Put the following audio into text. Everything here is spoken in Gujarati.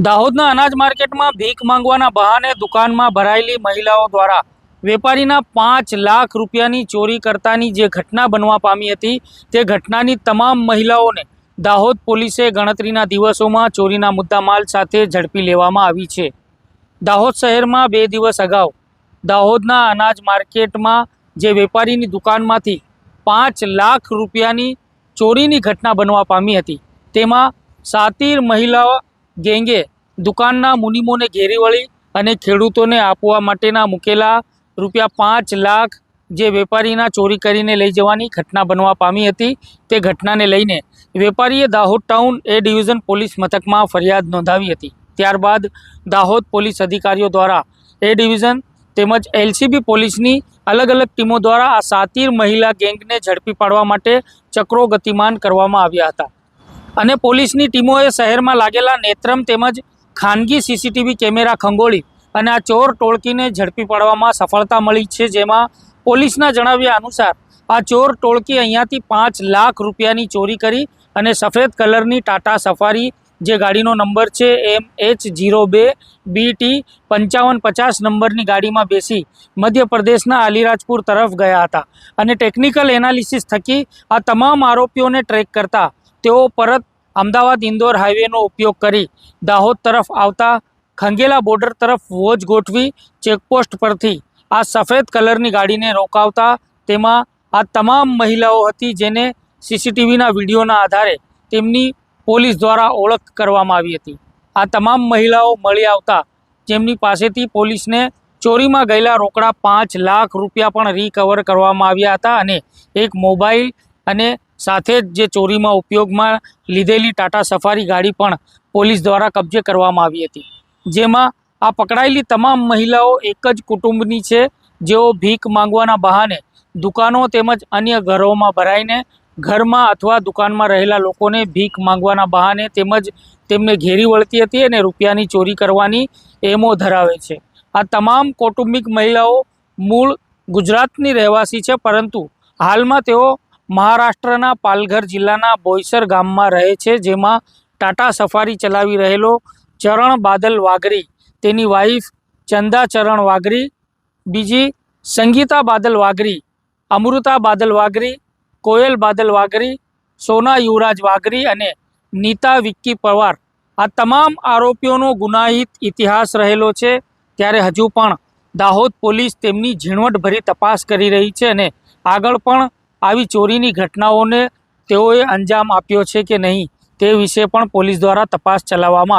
દાહોદના અનાજ માર્કેટમાં ભીખ માંગવાના બહાને દુકાનમાં ભરાયેલી મહિલાઓ દ્વારા વેપારીના 5 લાખ રૂપિયાની ચોરી કરતાની જે ઘટના બનવા પામી હતી, તે ઘટનાની તમામ મહિલાઓને દાહોદ પોલીસે ગણતરીના દિવસોમાં ચોરીના મુદ્દામાલ સાથે ઝડપી લેવામાં આવી છે। દાહોદ શહેરમાં 2 દિવસ અગાઉ દાહોદના અનાજ માર્કેટમાં જે વેપારીની દુકાનમાંથી 5 લાખ રૂપિયાની ચોરીની ઘટના બનવા પામી હતી, તેમાં સાતીર મહિલા ગેંગે દુકાનના મુનિમોને ઘેરી વળી અને ખેડૂતોને આપવા માટેના મૂકેલા ₹5 લાખ જે વેપારીના ચોરી કરીને લઈ જવાની ઘટના બનવા પામી હતી। તે ઘટનાને લઈને વેપારીએ દાહોદ ટાઉન એ ડિવિઝન પોલીસ મથકમાં ફરિયાદ નોંધાવી હતી। ત્યારબાદ દાહોદ પોલીસ અધિકારીઓ દ્વારા એ ડિવિઝન તેમજ એલસીબી પોલીસની અલગ અલગ ટીમો દ્વારા આ સાતીર મહિલા ગેંગને ઝડપી પાડવા માટે ચક્રો ગતિમાન કરવામાં આવ્યા હતા અને પોલીસની ટીમોએ શહેરમાં લાગેલા નેત્રમ તેમજ ખાનગી સીસીટીવી કેમેરા ખંગોળી અને આ ચોર ટોળકીને ઝડપી પાડવામાં સફળતા મળી છે। જેમાં પોલીસના જણાવ્યા અનુસાર આ ચોર ટોળકી અહીંયાથી 5 લાખ રૂપિયાની ચોરી કરી અને સફેદ કલરની ટાટા સફારી જે ગાડીનો નંબર છે MH02 BT 5550 નંબરની ગાડીમાં બેસી મધ્યપ્રદેશના અલીરાજપુર તરફ ગયા હતા અને ટેકનિકલ એનાલિસિસ થકી આ તમામ આરોપીઓને ટ્રેક કરતા તેઓ પરત અમદાવાદ ઇન્દોર હાઈવેનો ઉપયોગ કરી દાહોદ તરફ આવતા ખંગેલા બોર્ડર તરફ વોચ ગોઠવી ચેકપોસ્ટ પરથી આ સફેદ કલરની ગાડીને રોકાવતા તેમાં આ તમામ મહિલાઓ હતી, જેને સીસીટીવીના વિડીયોના આધારે તેમની પોલીસ દ્વારા ઓળખ કરવામાં આવી હતી। આ તમામ મહિલાઓ મળી આવતા જેમની પાસેથી પોલીસને ચોરીમાં ગયેલા રોકડા 5 લાખ રૂપિયા પણ રિકવર કરવામાં આવ્યા હતા અને એક મોબાઈલ અને સાથે જ જે ચોરીમાં ઉપયોગમાં લીધેલી ટાટા સફારી ગાડી પણ પોલીસ દ્વારા કબજે કરવામાં આવી હતી। જેમાં આ પકડાયેલી તમામ મહિલાઓ એક જ કુટુંબની છે, જેઓ ભીખ માંગવાના બહાને દુકાનો તેમજ અન્ય ઘરોમાં ભરાઈને ઘરમાં અથવા દુકાનમાં રહેલા લોકોને ભીખ માંગવાના બહાને તેમજ તેમને ઘેરી વળતી હતી અને રૂપિયાની ચોરી કરવાની એમો ધરાવે છે। આ તમામ કૌટુંબિક મહિલાઓ મૂળ ગુજરાતની રહેવાસી છે, પરંતુ હાલમાં તેઓ મહારાષ્ટ્રના પાલઘર જિલ્લાના બોઈસર ગામમાં રહે છે। જેમાં ટાટા સફારી ચલાવી રહેલો ચરણ બાદલ વાઘરી, તેની વાઈફ ચંદા ચરણ વાઘરી, બીજી સંગીતા બાદલ વાઘરી, અમૃતા બાદલ વાઘરી, કોયલ બાદલ વાઘરી, સોના યુવરાજ વાઘરી અને નીતા વિક્કી પવાર, આ તમામ આરોપીઓનો ગુનાહિત ઇતિહાસ રહેલો છે। ત્યારે હજુ પણ દાહોદ પોલીસ તેમની ઝીણવટભરી તપાસ કરી રહી છે અને આગળ પણ આવી ચોરીની ઘટનાઓને તેઓએ અંજામ આપ્યો છે કે નહીં તે વિશે પણ પોલીસ દ્વારા તપાસ ચલાવવામાં